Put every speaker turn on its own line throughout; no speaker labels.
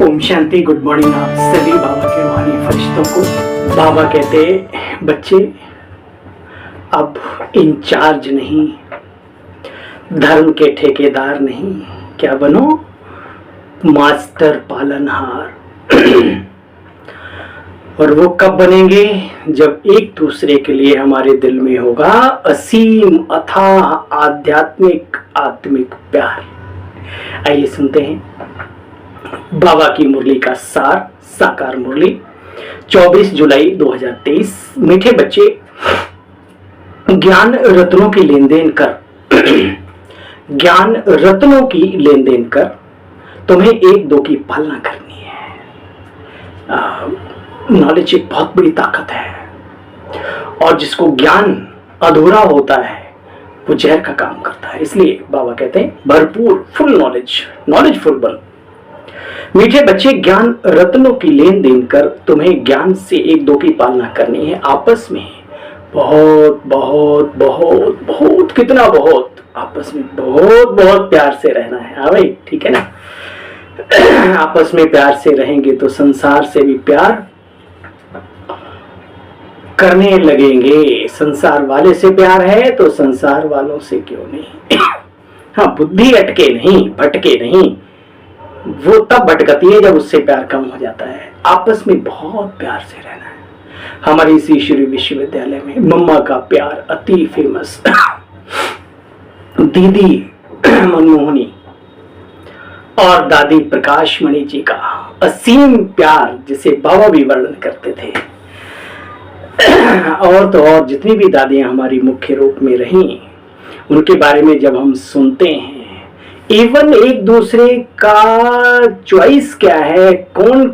Om Shanti. Good morning आप सभी बाबा के रूहानी फरिश्तों को। बाबा कहते बच्चे अब इंचार्ज नहीं, धर्म के ठेकेदार नहीं, क्या बनो, मास्टर पालनहार। और वो कब बनेंगे? जब एक दूसरे के लिए हमारे दिल में होगा असीम अथाह आध्यात्मिक आत्मिक प्यार। आइए सुनते हैं बाबा की मुरली का सार, साकार मुरली 24 जुलाई 2023। मीठे बच्चे, ज्ञान रत्नों की लेन देन कर ज्ञान रत्नों की लेन देन कर तुम्हें एक दो की पालना करनी है। नॉलेज एक बहुत बड़ी ताकत है, और जिसको ज्ञान अधूरा होता है वो जहर का काम करता है। इसलिए बाबा कहते हैं भरपूर फुल नॉलेज फुल बल। मीठे बच्चे, ज्ञान रत्नों की लेन देन कर तुम्हें ज्ञान से एक दो की पालना करनी है। आपस में बहुत बहुत बहुत बहुत कितना बहुत आपस में बहुत बहुत प्यार से रहना है। हाँ भाई, ठीक है ना। आपस में प्यार से रहेंगे तो संसार से भी प्यार करने लगेंगे। संसार वाले से प्यार है तो संसार वालों से क्यों नहीं। हाँ, बुद्धि अटके नहीं, भटके नहीं, वो तब भटकती है जब उससे प्यार कम हो जाता है। आपस में बहुत प्यार से रहना है। हमारे इस ईश्वरीय विश्वविद्यालय में मम्मा का प्यार अति फेमस, दीदी मनमोहनी और दादी प्रकाश मणि जी का असीम प्यार, जिसे बाबा भी वर्णन करते थे। और तो और जितनी भी दादियां हमारी मुख्य रूप में रहीं, उनके बारे में जब हम सुनते हैं, इवन एक दूसरे का चॉइस क्या है, कौन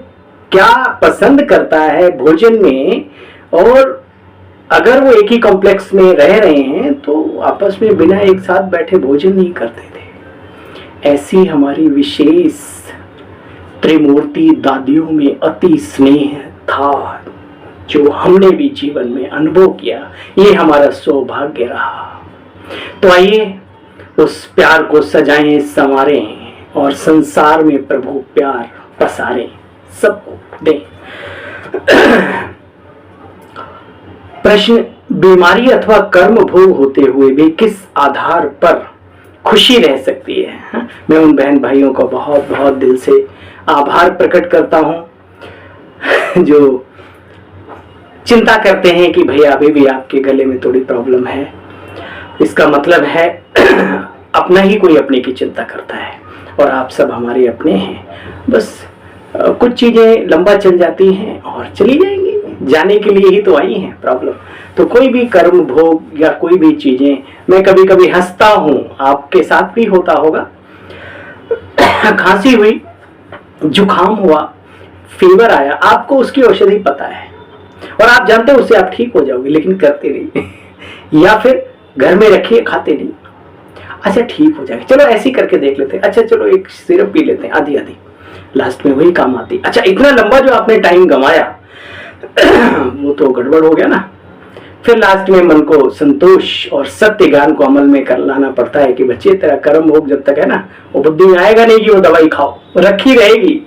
क्या पसंद करता है भोजन में, और अगर वो एक ही कॉम्प्लेक्स में रह रहे हैं तो आपस में बिना एक साथ बैठे भोजन नहीं करते थे। ऐसी हमारी विशेष त्रिमूर्ति दादियों में अति स्नेह था, जो हमने भी जीवन में अनुभव किया। ये हमारा सौभाग्य रहा। तो आइए उस प्यार को सजाएं, संवारें और संसार में प्रभु प्यार पसारें, सबको दें। प्रश्न, बीमारी अथवा कर्म भोग होते हुए भी किस आधार पर खुशी रह सकती है? मैं उन बहन भाइयों का बहुत बहुत दिल से आभार प्रकट करता हूं जो चिंता करते हैं कि भैया अभी भी आपके गले में थोड़ी प्रॉब्लम है। इसका मतलब है अपना ही कोई अपने की चिंता करता है, और आप सब हमारे अपने हैं। बस कुछ चीजें लंबा चल जाती हैं और चली जाएंगी, जाने के लिए ही तो आई हैं प्रॉब्लम। तो कोई भी कर्म भोग या कोई भी चीजें, मैं कभी कभी हंसता हूं, आपके साथ भी होता होगा। खांसी हुई, जुकाम हुआ, फीवर आया, आपको उसकी औषधि पता है और आप जानते हो उससे आप ठीक हो जाओगे, लेकिन करते नहीं। या फिर घर में रखिए, खाते नहीं। अच्छा ठीक हो जाएगा, चलो ऐसे ही करके देख लेते हैं। अच्छा चलो एक सिरप पी लेते हैं, आधी आधी, लास्ट में वही काम आती। अच्छा इतना लंबा जो आपने टाइम गंवाया वो तो गड़बड़ हो गया ना। फिर लास्ट में मन को संतोष और सत्य ज्ञान को अमल में कर लाना पड़ता है कि बच्चे तेरा कर्म भोग जब तक है ना, वो बुद्धि में आएगा नहीं कि वो दवाई खाओ, रखी रहेगी।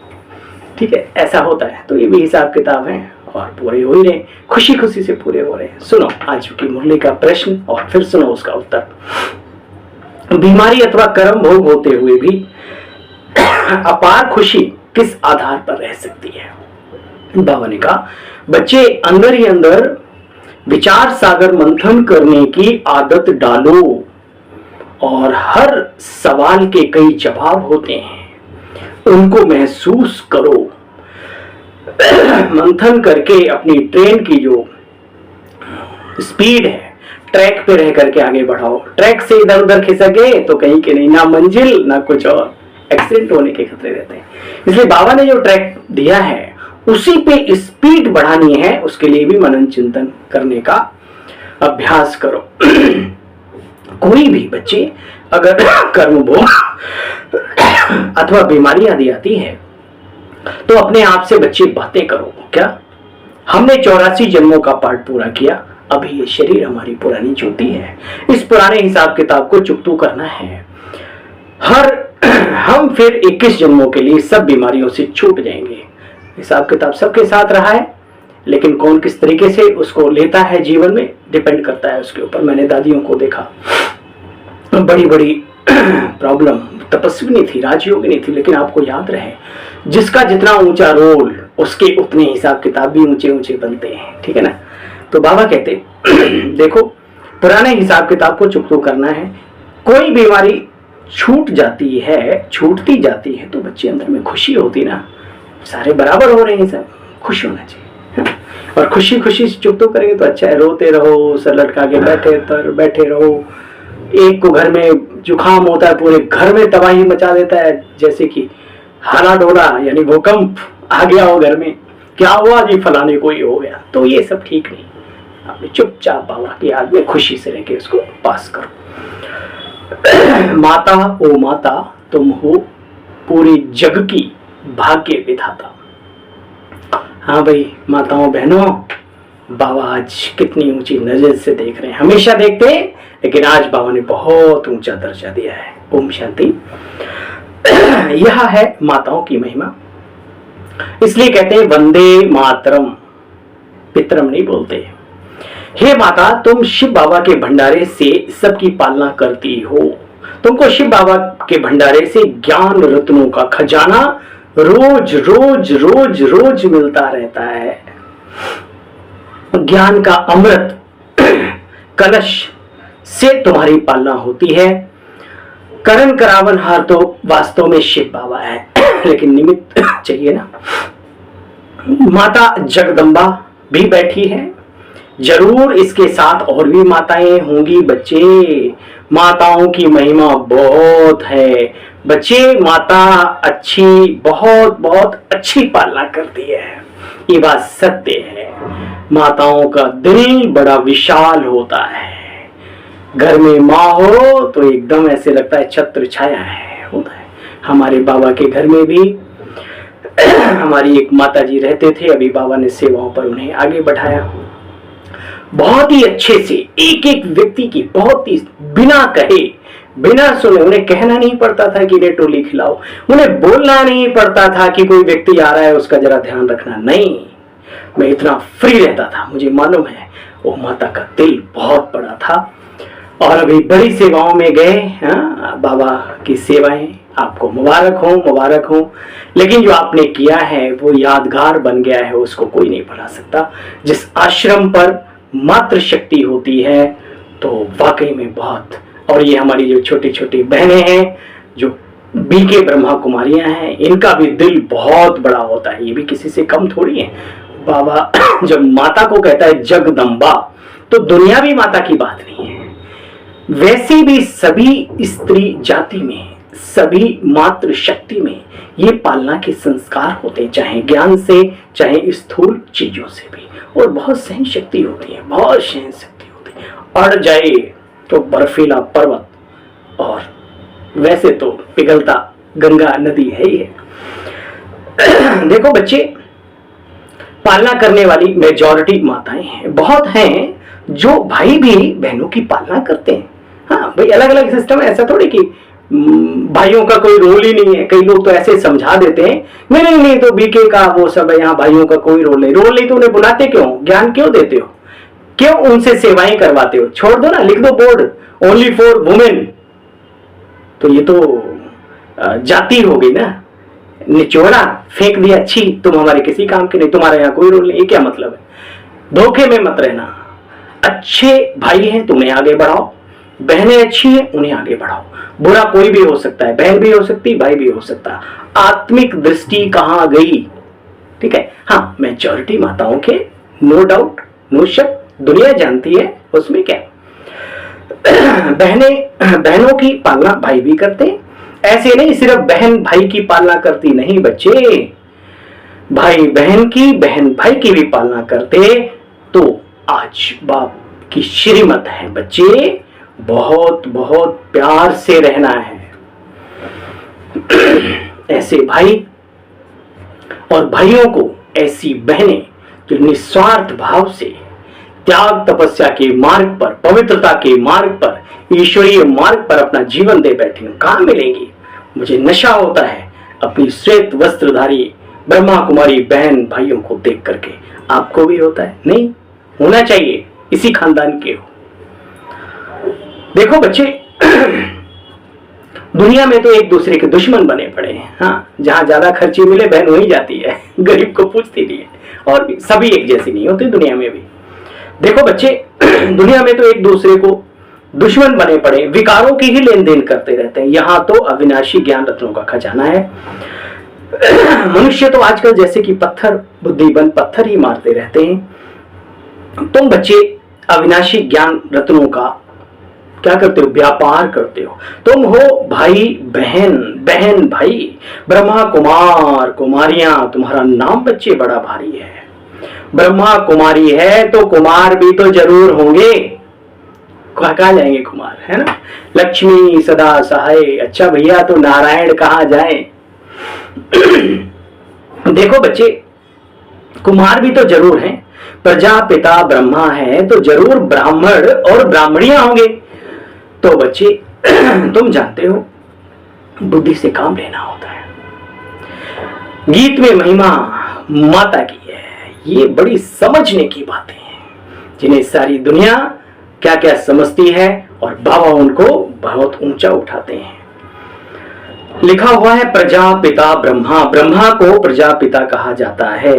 ठीक है, ऐसा होता है। तो ये भी हिसाब किताब है और पूरे हो ही रहे, खुशी खुशी से पूरे हो रहे हैं। सुनो आज की मुरली का प्रश्न और फिर सुनो उसका उत्तर। बीमारी अथवा कर्म भोग होते हुए भी अपार खुशी किस आधार पर रह सकती है? बाबा ने कहा, बच्चे अंदर ही अंदर विचार सागर मंथन करने की आदत डालो, और हर सवाल के कई जवाब होते हैं, उनको महसूस करो। मंथन करके अपनी ट्रेन की जो स्पीड है, ट्रैक पे रह करके आगे बढ़ाओ। ट्रैक से इधर उधर खिसके तो कहीं के नहीं, ना मंजिल ना कुछ, और एक्सीडेंट होने के खतरे रहते हैं। इसलिए बाबा ने जो ट्रैक दिया है उसी पे स्पीड बढ़ानी है, उसके लिए भी मनन चिंतन करने का अभ्यास करो। कोई भी बच्चे अगर कर्म भोग अथवा बीमारी आदि आती है तो अपने आप से बच्चे बातें करो, क्या हमने 84 जन्मों का पाठ पूरा किया, अभी ये शरीर हमारी पुरानी ज्योति है, इस पुराने हिसाब किताब को चुकतू करना है। हर हम फिर 21 जन्मों के लिए सब बीमारियों से छूट जाएंगे। हिसाब किताब सबके साथ रहा है, लेकिन कौन किस तरीके से उसको लेता है जीवन में डिपेंड करता है उसके ऊपर। मैंने दादियों को देखा, बड़ी बड़ी प्रॉब्लम, तपस्विनी थी, राजयोगिनी थी, लेकिन आपको याद रहे जिसका जितना ऊंचा रोल उसके उतने हिसाब किताब भी ऊंचे ऊंचे बनते हैं, ठीक है ना। तो बाबा कहते देखो पुराने हिसाब किताब को चुकतो करना है। कोई बीमारी छूट जाती है, छूटती जाती है तो बच्चे अंदर में खुशी होती ना, सारे बराबर हो रहे हैं, सब खुश होना चाहिए। और खुशी खुशी से चुकतो करेंगे तो अच्छा है। रोते रहो, सर लटका के बैठे रहो। एक को घर में जुकाम होता है, पूरे घर में तबाही मचा देता है, जैसे कि हाला डोला यानी भूकंप आ गया हो घर में, क्या हुआ जी फलाने को ही हो गया। तो ये सब ठीक नहीं, आपने चुपचाप बाबा की याद में खुशी से रहकर उसको पास करो। माता ओ माता तुम हो पूरे जग की भाग्य विधाता। हाँ भाई माताओं बहनों, बाबा आज कितनी ऊंची नजर से देख रहे हैं, हमेशा देखते हैं, लेकिन आज बाबा ने बहुत ऊंचा दर्जा दिया है। ओम शांति। यह है माताओं की महिमा, इसलिए कहते हैं वंदे मातरम, पितरम नहीं बोलते। हे माता तुम शिव बाबा के भंडारे से सबकी पालना करती हो, तुमको शिव बाबा के भंडारे से ज्ञान रत्नों का खजाना रोज रोज रोज रोज मिलता रहता है। ज्ञान का अमृत कलश से तुम्हारी पालना होती है। करण करावन हार तो वास्तव में शिव बाबा है, लेकिन निमित्त चाहिए ना। माता जगदम्बा भी बैठी है, जरूर इसके साथ और भी माताएं होंगी। बच्चे माताओं की महिमा बहुत है बच्चे, माता अच्छी, बहुत बहुत अच्छी पालना करती है, ये बात सत्य है। माताओं का दिल बड़ा विशाल होता है, घर में माँ हो तो एकदम ऐसे लगता है छत्र छाया है, होता है। हमारे बाबा के घर में भी हमारी एक माता जी रहते थे, अभी बाबा ने सेवाओं पर उन्हें आगे बढ़ाया। बहुत ही अच्छे से एक एक व्यक्ति की, बहुत ही बिना कहे बिना सुने, उन्हें कहना नहीं पड़ता था कि इन्हें टोली खिलाओ, उन्हें बोलना नहीं पड़ता था कि कोई व्यक्ति आ रहा है उसका जरा ध्यान रखना, नहीं। मैं इतना फ्री रहता था, मुझे मालूम है वो माता का दिल बहुत बड़ा था। और अभी बड़ी सेवाओं में गए, बाबा की सेवाएं आपको मुबारक हो, मुबारक हो। लेकिन जो आपने किया है वो यादगार बन गया है, उसको कोई नहीं भुला सकता। जिस आश्रम पर मातृ शक्ति होती है तो वाकई में बहुत। और ये हमारी जो छोटी छोटी बहनें हैं, जो बीके ब्रह्मा कुमारियां हैं, इनका भी दिल बहुत बड़ा होता है, ये भी किसी से कम थोड़ी है। बाबा जब माता को कहता है जगदम्बा, तो दुनियावी माता की बात नहीं है, वैसे भी सभी स्त्री जाति में, सभी मातृ शक्ति में ये पालना के संस्कार होते हैं, चाहे ज्ञान से चाहे स्थूल चीजों से भी। और बहुत सहन शक्ति होती है, बहुत सहन शक्ति होती है। अड़ जाए तो बर्फीला पर्वत, और वैसे तो पिघलता गंगा नदी है ही है। देखो बच्चे, पालना करने वाली मेजॉरिटी माताएं हैं, बहुत हैं जो भाई भी बहनों की पालना करते हैं। हाँ भाई, अलग अलग सिस्टम है, ऐसा थोड़ी कि भाइयों का कोई रोल ही नहीं है। कई लोग तो ऐसे समझा देते हैं, नहीं नहीं तो बीके का वो सब है, यहाँ भाइयों का कोई रोल नहीं तो उन्हें बुलाते क्यों, ज्ञान क्यों देते हो, क्यों उनसे सेवाएं करवाते हो? छोड़ दो ना, लिख दो बोर्ड ओनली फॉर वुमेन, तो ये तो जाति हो गई ना, निचोड़ा फेंक दिया, अच्छी तुम हमारे किसी काम के नहीं, तुम्हारा यहाँ कोई रोल नहीं। ये क्या मतलब है? धोखे में मत रहना। अच्छे भाई हैं तो उन्हें आगे बढ़ाओ, बहनें अच्छी हैं उन्हें आगे बढ़ाओ। बुरा कोई भी हो सकता है, बहन भी हो सकती, भाई भी हो सकता। आत्मिक दृष्टि कहाँ गई? ठीक है, हाँ मेजॉरिटी माताओं के नो डाउट, नो शक, दुनिया जानती है, उसमें क्या। बहनों की पालना भाई भी करते, ऐसे नहीं सिर्फ बहन भाई की पालना करती, नहीं बच्चे, भाई बहन की, बहन भाई की भी पालना करते। तो आज बाप की श्रीमत है बच्चे, बहुत बहुत प्यार से रहना है। ऐसे भाई और भाइयों को ऐसी बहनें जो निस्वार्थ भाव से त्याग तपस्या के मार्ग पर, पवित्रता के मार्ग पर, ईश्वरीय मार्ग पर अपना जीवन दे बैठे हो, कहां मिलेंगी? मुझे नशा होता है अपनी श्वेत वस्त्रधारी ब्रह्मा कुमारी बहन भाइयों को देख करके। आपको भी होता है? नहीं होना चाहिए, इसी खानदान के हो। देखो बच्चे, दुनिया में तो एक दूसरे के दुश्मन बने पड़े हैं। हाँ, जहां ज्यादा खर्ची मिले बहन वही जाती है, गरीब को पूछती नहीं है। और भी सभी एक जैसे नहीं होते दुनिया में भी। देखो बच्चे, दुनिया में तो एक दूसरे को दुश्मन बने पड़े, विकारों की ही लेन देन करते रहते हैं। यहाँ तो अविनाशी ज्ञान रत्नों का खजाना है। मनुष्य तो आजकल जैसे कि पत्थर बुद्धिबन पत्थर ही मारते रहते हैं। तुम बच्चे अविनाशी ज्ञान रत्नों का क्या करते हो? व्यापार करते हो। तुम हो भाई बहन, बहन भाई, ब्रह्मा कुमार कुमारियां। तुम्हारा नाम बच्चे बड़ा भारी है। ब्रह्मा कुमारी है तो कुमार भी तो जरूर होंगे। कहा जाएंगे कुमार, है ना? लक्ष्मी सदा सहाय। अच्छा भैया, तो नारायण कहाँ जाए? देखो बच्चे, कुमार भी तो जरूर हैं। प्रजापिता ब्रह्मा है तो जरूर ब्राह्मण और ब्राह्मणियां होंगे। तो बच्चे तुम जानते हो, बुद्धि से काम लेना होता है। गीत में महिमा माता की है। ये बड़ी समझने की बातें हैं, जिन्हें सारी दुनिया क्या क्या समझती है, और बाबा उनको बहुत ऊंचा उठाते हैं। लिखा हुआ है प्रजापिता ब्रह्मा। ब्रह्मा को प्रजापिता कहा जाता है।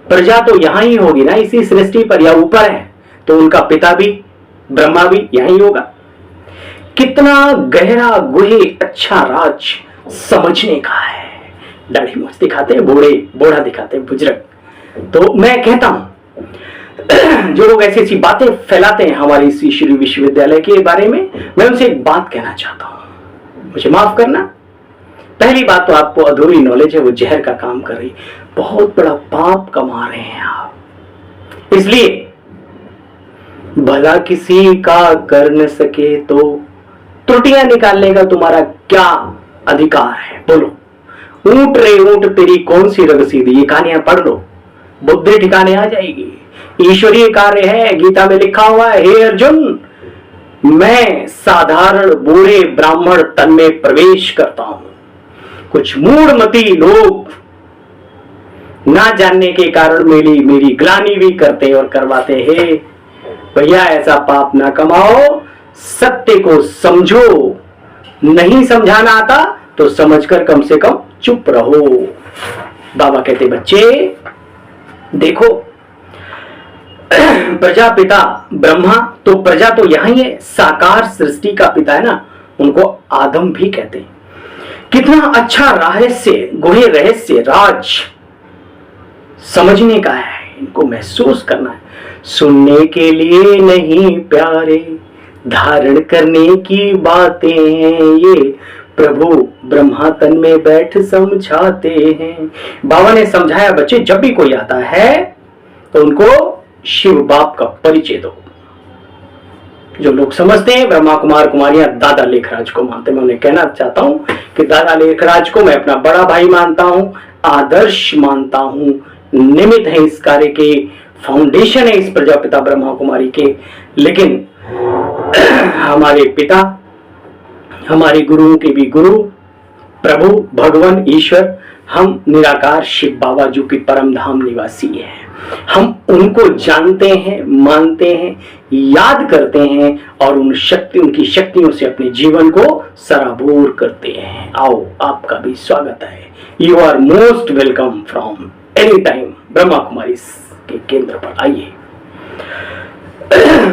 प्रजा तो यहां ही होगी ना, इसी सृष्टि पर, या ऊपर है, तो उनका पिता भी ब्रह्मा भी यहीं होगा। कितना गहरा गुहे अच्छा राज समझने का है। दाढ़ी मूछ दिखाते हैं बूढ़े, बूढ़ा दिखाते हैं बुजुर्ग। तो मैं कहता हूं, जो लोग ऐसी ऐसी बातें फैलाते हैं हमारे इसी श्री विश्वविद्यालय के बारे में, मैं उनसे एक बात कहना चाहता हूं। मुझे माफ करना, पहली बात तो आपको अधूरी नॉलेज है, वो जहर का काम कर रही। बहुत बड़ा पाप कमा रहे हैं आप। इसलिए भला किसी का कर न सके तो त्रुटियां निकालने का तुम्हारा क्या अधिकार है? बोलो। ऊंट रे ऊंट तेरी कौन सी रग सीधी, ये कहानियां पढ़ लो, बुद्धि ठिकाने आ जाएगी। ईश्वरीय कार्य है, गीता में लिखा हुआ है, हे अर्जुन, मैं साधारण बूढ़े ब्राह्मण तन में प्रवेश करता हूं। कुछ मूढ़मती लोग ना जानने के कारण मेरी ग्लानि भी करते और करवाते हैं। भैया ऐसा पाप ना कमाओ, सत्य को समझो। नहीं समझाना आता तो समझकर कम से कम चुप रहो। बाबा कहते बच्चे देखो, प्रजापिता ब्रह्मा, तो प्रजा तो यहां ही है, साकार सृष्टि का पिता है ना, उनको आदम भी कहते हैं। कितना अच्छा रहस्य, गुहे रहस्य राज समझने का है, इनको महसूस करना है। सुनने के लिए नहीं प्यारे, धारण करने की बातें हैं ये, प्रभु ब्रह्मा तन में बैठ समझाते हैं। बाबा ने समझाया बच्चे, जब भी कोई आता है तो उनको शिव बाप का परिचय दो। जो लोग समझते हैं ब्रह्मा कुमार कुमारियां दादा लेखराज को मानते हैं, मैं उन्हें कहना चाहता हूं कि दादा लेखराज को मैं अपना बड़ा भाई मानता हूं, आदर्श मानता हूं, निमित्त है इस कार्य के, फाउंडेशन है इस प्रजापिता ब्रह्मा कुमारी के। लेकिन हमारे पिता, हमारे गुरुओं के भी गुरु प्रभु भगवान ईश्वर, हम निराकार शिव बाबा जो कि परम धाम निवासी है, हम उनको जानते हैं, मानते हैं, याद करते हैं और उनकी शक्तियों से अपने जीवन को सराबोर करते हैं। आओ, आपका भी स्वागत है। You are most welcome from any time Brahma Kumari के केंद्र पर आइए।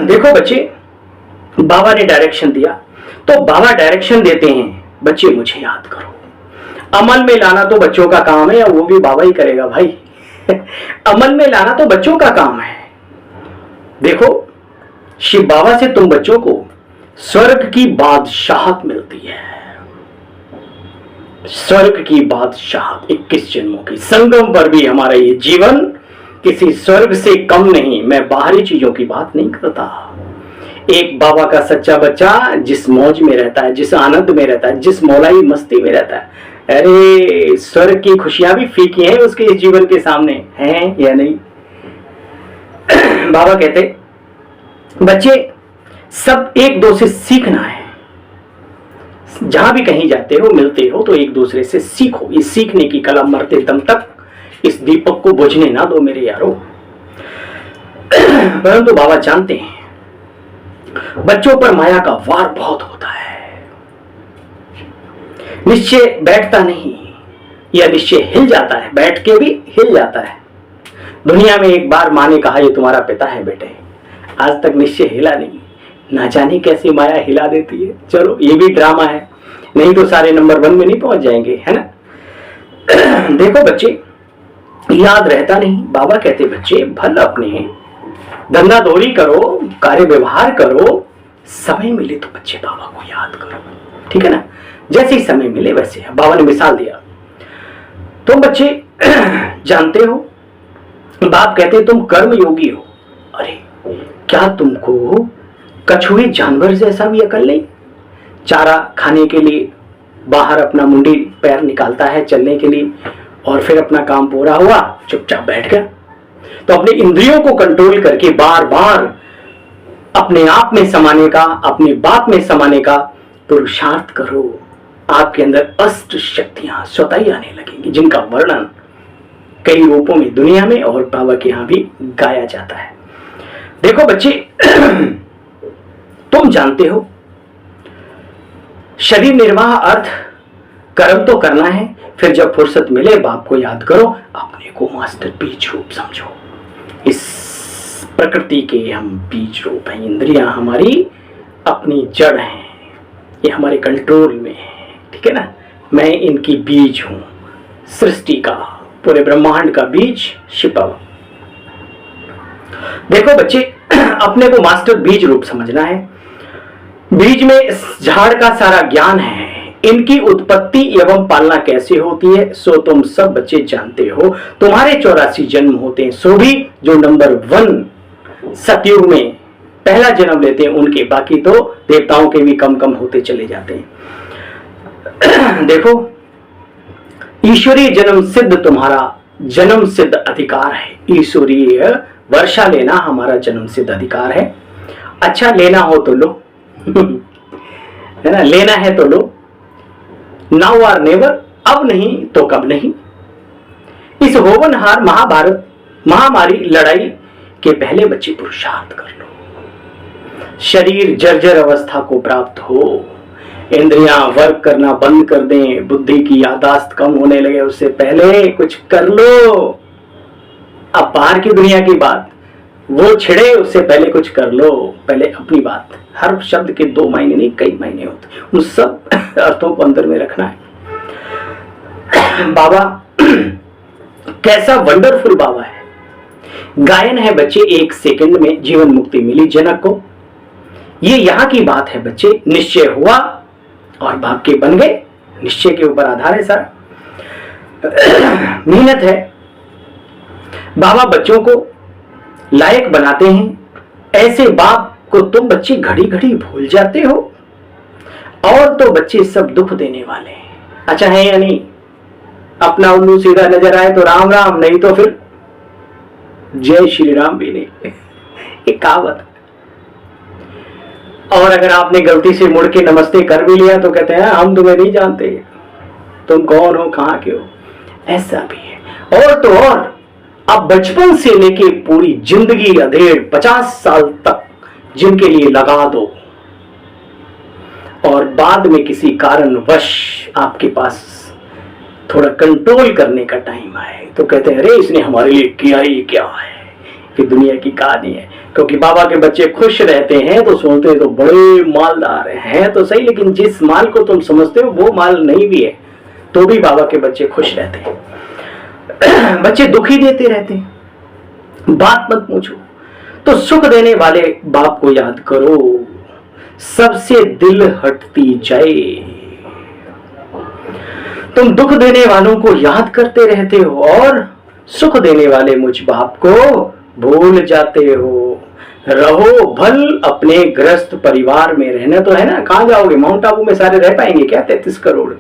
देखो बच्चे, बाबा ने डायरेक्शन दिया, तो बाबा डायरेक्शन देते हैं, बच्चे मुझे याद करो। अमल में लाना तो बच्चों का काम है, या वो भी बाबा ही करेगा भाई। अमल में लाना तो बच्चों का काम है। देखो, शिव बाबा से तुम बच्चों को स्वर्ग की बादशाहत मिलती है। स्वर्ग की बादशाहत 21 जन्मों की। संगम पर भी हमारा ये जीवन किसी स्वर्ग से कम नहीं। मैं बाहरी चीजों की बात नहीं करता। एक बाबा का सच्चा बच्चा जिस मौज में रहता है, जिस आनंद में रहता है, जिस मौलाई मस्ती में रहता है, अरे स्वर्ग की खुशियां भी फीकी हैं उसके इस जीवन के सामने, हैं या नहीं? बाबा कहते बच्चे सब एक दो से सीखना है। जहां भी कहीं जाते हो, मिलते हो, तो एक दूसरे से सीखो। इस सीखने की कला मरते दम तक इस दीपक को बुझने ना दो मेरे यारो। परंतु बाबा जानते हैं बच्चों पर माया का वार बहुत होता है। निश्चय बैठता नहीं, यह निश्चय हिल जाता है, बैठ के भी हिल जाता है। दुनिया में एक बार माँ ने कहा ये तुम्हारा पिता है बेटे, आज तक निश्चय हिला नहीं, ना जाने कैसी माया हिला देती है। चलो ये भी ड्रामा है, नहीं तो सारे नंबर 1 में नहीं पहुंच जाएंगे, है ना। देखो बच्चे, याद रहता नहीं, बाबा कहते बच्चे भल अपने धंधा दौरी करो, कार्य व्यवहार करो, समय मिले तो बच्चे बाबा को याद करो, ठीक है ना। जैसे ही समय मिले वैसे, बाबा ने मिसाल दिया। तुम बच्चे जानते हो, बाप कहते तुम कर्म योगी हो। अरे क्या तुमको कछुए जानवर जैसा भी अकल नहीं? चारा खाने के लिए बाहर अपना मुंडी पैर निकालता है चलने के लिए, और फिर अपना काम पूरा हुआ चुपचाप बैठ गया। तो अपने इंद्रियों को कंट्रोल करके बार बार अपने आप में समाने का, अपने बाप में समाने का पुरुषार्थ करो। आपके अंदर अष्ट शक्तियां स्वतः ही आने लगेंगी, जिनका वर्णन कई रूपों में दुनिया में और बाबा के यहां भी गाया जाता है। देखो बच्चे, तुम जानते हो शरीर निर्वाह अर्थ कर्म तो करना है, फिर जब फुर्सत मिले बाप को याद करो, अपने को मास्टर बीज रूप समझो। इस प्रकृति के हम बीज रूप हैं, इंद्रियां हमारी अपनी जड़ हैं, ये हमारे कंट्रोल में है, ठीक है ना। मैं इनकी बीज हूं, सृष्टि का, पूरे ब्रह्मांड का बीज छिपा हुआ। देखो बच्चे, अपने को मास्टर बीज रूप समझना है। बीज में इस झाड़ का सारा ज्ञान है, इनकी उत्पत्ति एवं पालना कैसे होती है सो तुम सब बच्चे जानते हो। तुम्हारे 84 जन्म होते हैं, सो भी जो नंबर 1 सतयुग में पहला जन्म लेते हैं उनके, बाकी तो देवताओं के भी कम कम होते चले जाते हैं। देखो, ईश्वरीय जन्म सिद्ध तुम्हारा जन्म सिद्ध अधिकार है। ईश्वरीय वर्षा लेना हमारा जन्म सिद्ध अधिकार है। अच्छा लेना हो तो लो, है ना, लेना है तो लो, नाउ आर नेवर, अब नहीं तो कब नहीं। इस होवनहार महाभारत महामारी लड़ाई के पहले बच्चे पुरुषार्थ कर लो। शरीर जर्जर अवस्था को प्राप्त हो, इंद्रियां वर्क करना बंद कर दें, बुद्धि की यादाश्त कम होने लगे, उससे पहले कुछ कर लो। अब बाहर की दुनिया की बात वो छिड़े, उससे पहले कुछ कर लो, पहले अपनी बात। हर शब्द के 2 मायने नहीं, कई मायने होते, उन सब अर्थों को अंदर में रखना है। बाबा कैसा वंडरफुल बाबा है। गायन है बच्चे, 1 सेकंड में जीवन मुक्ति मिली जनक को। ये यहां की बात है बच्चे, निश्चय हुआ और बाप के बन गए, निश्चय के ऊपर आधार है सारा। मेहनत है, बाबा बच्चों को लायक बनाते हैं। ऐसे बाप को तुम बच्चे घड़ी घड़ी भूल जाते हो, और तो बच्चे सब दुख देने वाले हैं। अच्छा है या नहीं? अपना उल्लू सीधा नजर आए तो राम राम, नहीं तो फिर जय श्री राम भी नहीं। एक कहावत। और अगर आपने गलती से मुड़ के नमस्ते कर भी लिया तो कहते हैं हम तुम्हें नहीं जानते, तुम कौन हो, कहां के हो। ऐसा भी है। और तो और अब बचपन से लेके पूरी जिंदगी अधेड़ 50 साल तक जिनके लिए लगा दो, और बाद में किसी कारणवश आपके पास थोड़ा कंट्रोल करने का टाइम आए तो कहते हैं अरे इसने हमारे लिए किया ही क्या है। कि दुनिया की कहानी है। क्योंकि बाबा के बच्चे खुश रहते हैं तो सोचते हैं तो बड़े मालदार हैं तो सही, लेकिन जिस माल को तुम समझते हो वो माल नहीं भी है तो भी बाबा के बच्चे खुश रहते हैं। बच्चे दुखी देते रहते हैं, बात मत पूछो। तो सुख देने वाले बाप को याद करो, सबसे दिल हटती जाए। तुम दुख देने वालों को याद करते रहते हो और सुख देने वाले मुझ बाप को भूल जाते हो। रहो भल अपने ग्रस्त परिवार में, रहना तो है ना, कहां जाओगे? माउंट आबू में सारे रह पाएंगे क्या? 33 करोड़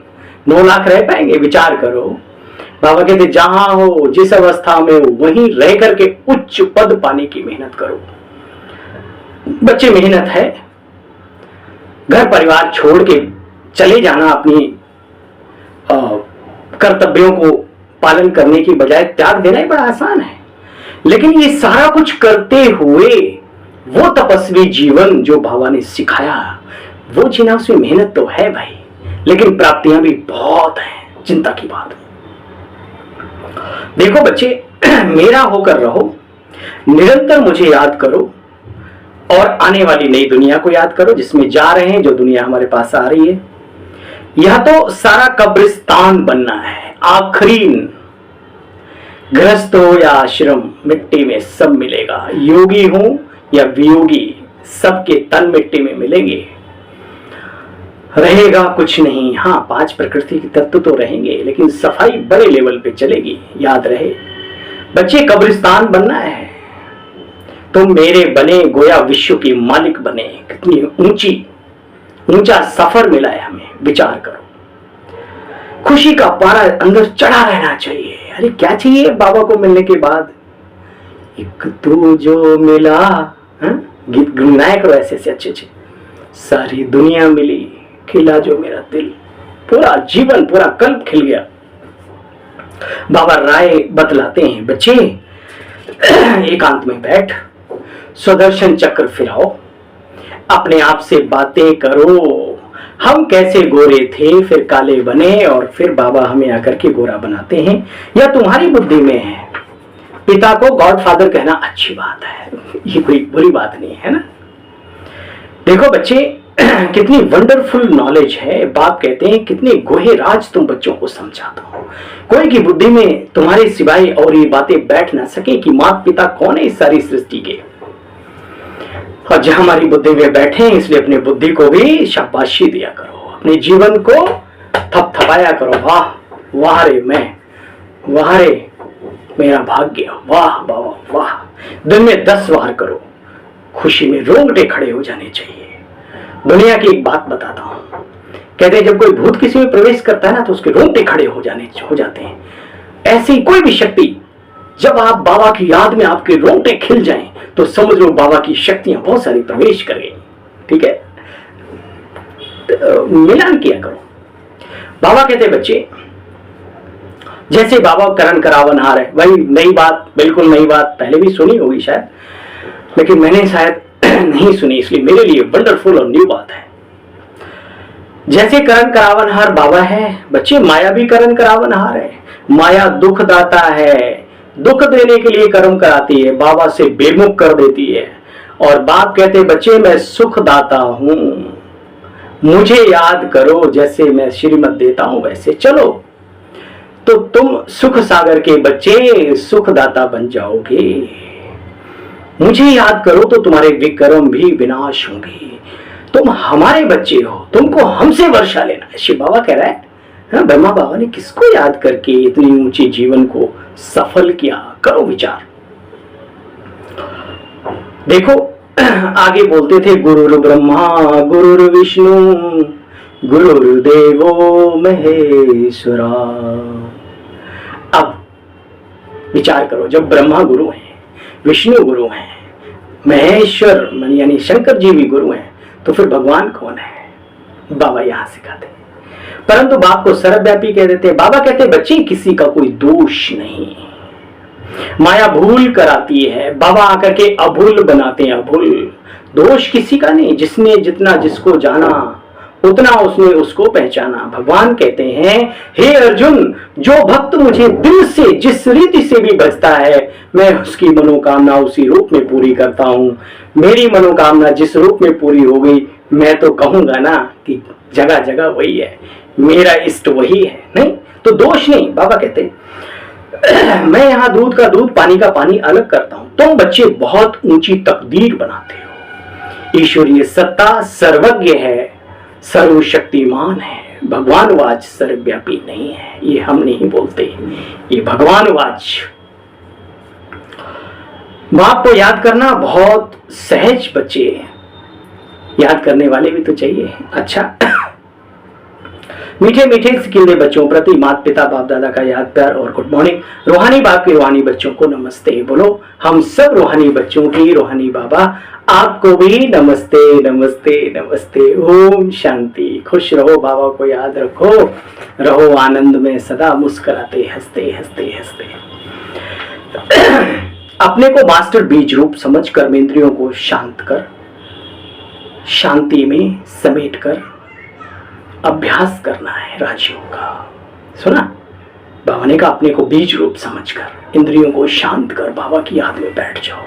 9 लाख रह पाएंगे? विचार करो। बाबा कहते जहां हो, जिस अवस्था में हो, वहीं रह करके उच्च पद पाने की मेहनत करो। बच्चे मेहनत है, घर परिवार छोड़ के चले जाना अपनी कर्तव्यों को पालन करने की बजाय त्याग देना ही बड़ा आसान है। लेकिन ये सारा कुछ करते हुए वो तपस्वी जीवन जो बाबा ने सिखाया वो जीना, उसमें मेहनत तो है भाई, लेकिन प्राप्तियां भी बहुत हैं, चिंता की बात। देखो बच्चे, मेरा होकर रहो, निरंतर मुझे याद करो और आने वाली नई दुनिया को याद करो जिसमें जा रहे हैं, जो दुनिया हमारे पास आ रही है। यह तो सारा कब्रिस्तान बनना है, आखिरी गृहस्थ हो या आश्रम, मिट्टी में सब मिलेगा। योगी हो या वियोगी, सबके तन मिट्टी में मिलेंगे, रहेगा कुछ नहीं। हाँ, 5 प्रकृति के तत्व तो रहेंगे, लेकिन सफाई बड़े लेवल पे चलेगी। याद रहे बच्चे, कब्रिस्तान बनना है। तुम मेरे बने, गोया विश्व के मालिक बने। कितनी ऊंचा सफर मिला है हमें, विचार करो। खुशी का पारा अंदर चढ़ा रहना चाहिए। अरे क्या चाहिए बाबा को मिलने के बाद? एक तू जो मिला, गीत गुनगुनाया करो ऐसे ऐसे अच्छे अच्छे। सारी दुनिया मिली, खिला जो मेरा दिल, पूरा जीवन, पूरा कल्प खिल गया। बाबा राय बतलाते हैं, बच्चे एकांत में बैठ, स्वदर्शन चक्र फिराओ, अपने आप से बातें करो। हम कैसे गोरे थे, फिर काले बने, और फिर बाबा हमें आकर के गोरा बनाते हैं, या तुम्हारी बुद्धि में है? पिता को गॉडफादर कहना अच्छी बात है, ये कोई बुरी बात नहीं है ना। देखो बच्चे, कितनी वंडरफुल नॉलेज है। बाप कहते हैं कितने गोहे राज तुम बच्चों को समझाता हो। कोई की बुद्धि में तुम्हारे सिवाय और ये बातें बैठ ना सके कि माता पिता कौन है इस सारी सृष्टि के, और जहां हमारी बुद्धि में बैठे, इसलिए अपनी बुद्धि को भी शाबाशी दिया करो, अपने जीवन को थपथपाया करो। वाह वाह रे मैं, वाह रे मेरा भाग्य, वाह वाह वाह। दिन में 10 बार करो, खुशी में रोंगटे खड़े हो जाने चाहिए। दुनिया की एक बात बताता हूं, कहते हैं जब कोई भूत किसी में प्रवेश करता है ना, तो उसके रोंगटे खड़े हो जाते हैं। ऐसी कोई भी शक्ति, जब आप बाबा की याद में आपके रोंगटे खिल जाएं, तो समझ लो बाबा की शक्तियां बहुत सारी प्रवेश कर गई। ठीक है, तो मिलान किया करो। बाबा कहते बच्चे, जैसे बाबा करण करावनहार है, वही नई बात, बिल्कुल नई बात, पहले भी सुनी होगी शायद, लेकिन मैंने शायद नहीं सुनी, इसलिए मेरे लिए वंडरफुल और न्यू बात है। जैसे करण करावनहार बाबा है बच्चे, माया भी करण करावनहार है। माया दुख दाता है, दुख देने के लिए कर्म कराती है, बाबा से बेमुख कर देती है। और बाप कहते बच्चे, मैं सुख दाता हूं, मुझे याद करो, जैसे मैं श्रीमत देता हूं वैसे चलो, तो तुम सुख सागर के बच्चे सुख दाता बन जाओगे। मुझे याद करो तो तुम्हारे विक्रम भी विनाश होंगे। तुम हमारे बच्चे हो, तुमको हमसे वर्षा लेना है, शिव बाबा कह रहा है। ब्रह्मा बाबा ने किसको याद करके इतनी ऊंची जीवन को सफल किया? करो विचार। देखो आगे बोलते थे, गुरुर् ब्रह्मा गुरुर् विष्णु गुरुर्देवो महेश्वरा। अब विचार करो, जब ब्रह्मा गुरु हैं, विष्णु गुरु हैं, महेश्वर यानी शंकर जी भी गुरु हैं, तो फिर भगवान कौन है? बाबा यहां सिखाते। परंतु बाप को सर्वव्यापी कह देते। बाबा कहते बच्चे, किसी का कोई दोष नहीं, माया भूल कराती है, बाबा आकर के अभूल बनाते हैं। अभूल, दोष किसी का नहीं, जिसने जितना जिसको जाना उतना उसने उसको पहचाना। भगवान कहते हैं, हे अर्जुन, जो भक्त मुझे दिल से जिस रीति से भी भजता है, मैं उसकी मनोकामना उसी रूप में पूरी करता हूं। मेरी मनोकामना जिस रूप में पूरी हो गई, मैं तो कहूंगा ना कि जगह जगह वही है, मेरा इष्ट वही है। नहीं तो दोष नहीं। बाबा कहते मैं यहां दूध का दूध, पानी का पानी अलग करता हूं। तुम बच्चे बहुत ऊंची तकदीर बनाते हो। ईश्वरीय सत्ता सर्वज्ञ है, सर्वशक्तिमान है। भगवानवाच सर्वव्यापी नहीं है, ये हम नहीं बोलते, ये भगवानवाच। बाप को याद करना बहुत सहज बच्चे, याद करने वाले भी तो चाहिए। अच्छा, मीठे मीठे सिकिंदे बच्चों प्रति माता पिता बाप दादा का याद प्यार और गुड मॉर्निंग। रूहानी बाप के रूहानी बच्चों को नमस्ते बोलो। हम सब रूहानी बच्चों की रूहानी बाबा आपको भी नमस्ते नमस्ते नमस्ते। ओम शांति। खुश रहो, बाबा को याद रखो, रहो आनंद में सदा, मुस्कुराते हंसते हंसते हंसते। अपने को मास्टर बीज रूप समझ कर इंद्रियों को शांत कर, शांति में समेट कर अभ्यास करना है राजयोग का। सुना, बाबा ने कहा अपने को बीज रूप समझकर इंद्रियों को शांत कर बाबा की याद में बैठ जाओ।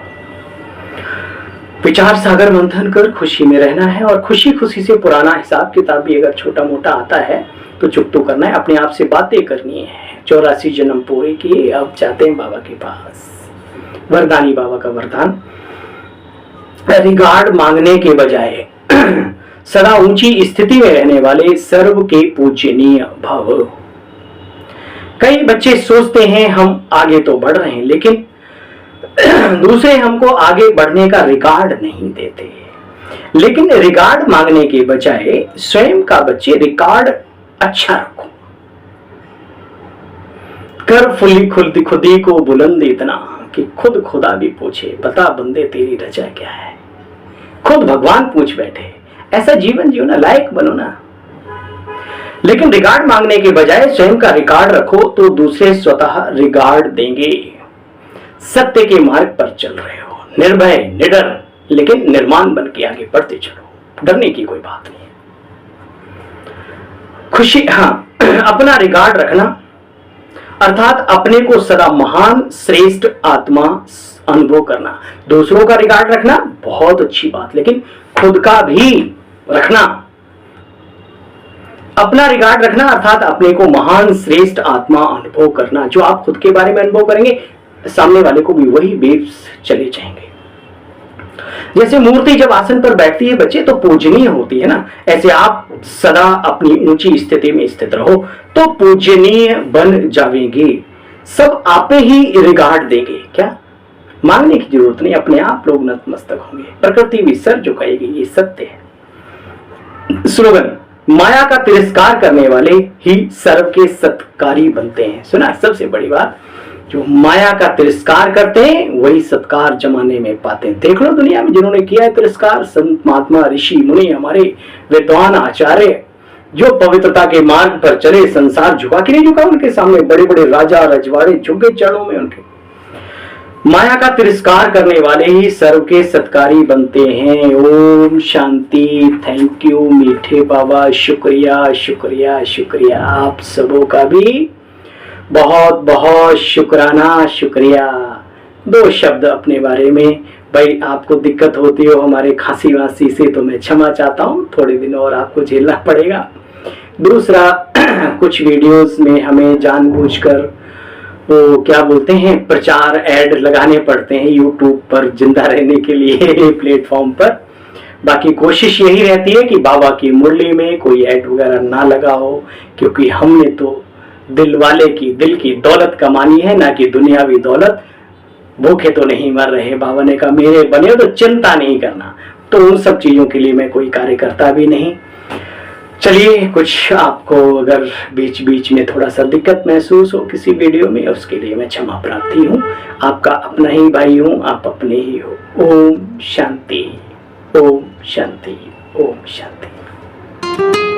विचार सागर मंथन कर खुशी में रहना है और खुशी खुशी से पुराना हिसाब किताब भी अगर छोटा मोटा आता है तो चुप तो करना है, अपने आप से बातें करनी है। 84 जन्म पूरे किए, अब जाते हैं बाबा के पास। वरदानी बाबा का वरदान, रिगार्ड मांगने के बजाय सदा ऊंची स्थिति में रहने वाले सर्व के पूजनीय भव। कई बच्चे सोचते हैं हम आगे तो बढ़ रहे हैं, लेकिन दूसरे हमको आगे बढ़ने का रिगार्ड नहीं देते। लेकिन रिगार्ड मांगने के बजाय स्वयं का बच्चे रिकॉर्ड अच्छा रखो, कर फुली खुदी को बुलंद इतना कि खुद खुदा भी पूछे बता बंदे तेरी रजा क्या है। खुद भगवान पूछ बैठे, ऐसा जीवन जियो ना, लायक बनो ना। लेकिन रिगार्ड मांगने के बजाय स्वयं का रिकॉर्ड रखो तो दूसरे स्वतः रिगार्ड देंगे। सत्य के मार्ग पर चल रहे हो, निर्भय निडर लेकिन निर्माण बन के आगे बढ़ते चलो, डरने की कोई बात नहीं। खुशी, हाँ, अपना रिगार्ड रखना अर्थात अपने को सदा महान श्रेष्ठ आत्मा अनुभव करना। दूसरों का रिगार्ड रखना बहुत अच्छी बात, लेकिन खुद का भी रखना। अपना रिगार्ड रखना अर्थात अपने को महान श्रेष्ठ आत्मा अनुभव करना। जो आप खुद के बारे में अनुभव करेंगे, सामने वाले को भी वही वेव्स चले जाएंगे। जैसे मूर्ति जब आसन पर बैठती है बच्चे तो पूजनीय होती है ना, ऐसे आप सदा अपनी ऊंची स्थिति में स्थित रहो तो पूजनीय बन जावेंगे। सब आपे ही रिगार्ड देंगे। क्या मांगने की जरूरत नहीं, अपने आप लोग नतमस्तक होंगे, प्रकृति भी सर झुकाएगी, ये सत्य है। स्लोगन, माया का तिरस्कार करने वाले ही सर्व के सत्कारी बनते हैं। सुना, सबसे बड़ी बात, जो माया का तिरस्कार करते हैं वही सत्कार जमाने में पाते हैं। देख लो दुनिया में जिन्होंने किया है तिरस्कार, संत महात्मा ऋषि मुनि, हमारे विद्वान आचार्य, जो पवित्रता के मार्ग पर चले, संसार झुका कि नहीं झुका उनके सामने, बड़े बड़े राजा रजवाड़े झुके चरणों में उनके। माया का तिरस्कार करने वाले ही सर्व के सत्कारी बनते हैं। ओम शांति। थैंक यू मीठे बाबा, शुक्रिया शुक्रिया शुक्रिया। आप सबों का भी बहुत बहुत शुक्राना, शुक्रिया। 2 शब्द अपने बारे में, भाई आपको दिक्कत होती हो हमारे खांसी वासी से तो मैं क्षमा चाहता हूँ, थोड़े दिन और आपको झेलना पड़ेगा। दूसरा, कुछ वीडियोस में हमें जानबूझकर वो क्या बोलते हैं, प्रचार ऐड लगाने पड़ते हैं यूट्यूब पर जिंदा रहने के लिए प्लेटफॉर्म पर। बाकी कोशिश यही रहती है कि बाबा की मुरली में कोई ऐड वगैरह ना लगा हो, क्योंकि हमने तो दिल वाले की, दिल की दौलत कमानी है, ना कि दुनियावी दौलत। भूखे तो नहीं मर रहे, बाबा ने कहा मेरे बने हो तो चिंता नहीं करना। तो उन सब चीजों के लिए मैं कोई कार्य करता भी नहीं। चलिए, कुछ आपको अगर बीच बीच में थोड़ा सा दिक्कत महसूस हो किसी वीडियो में, उसके लिए मैं क्षमा प्रार्थी हूँ। आपका अपना ही भाई हूँ, आप अपने ही हो। ओम शांति, ओम शांति, ओम शांति।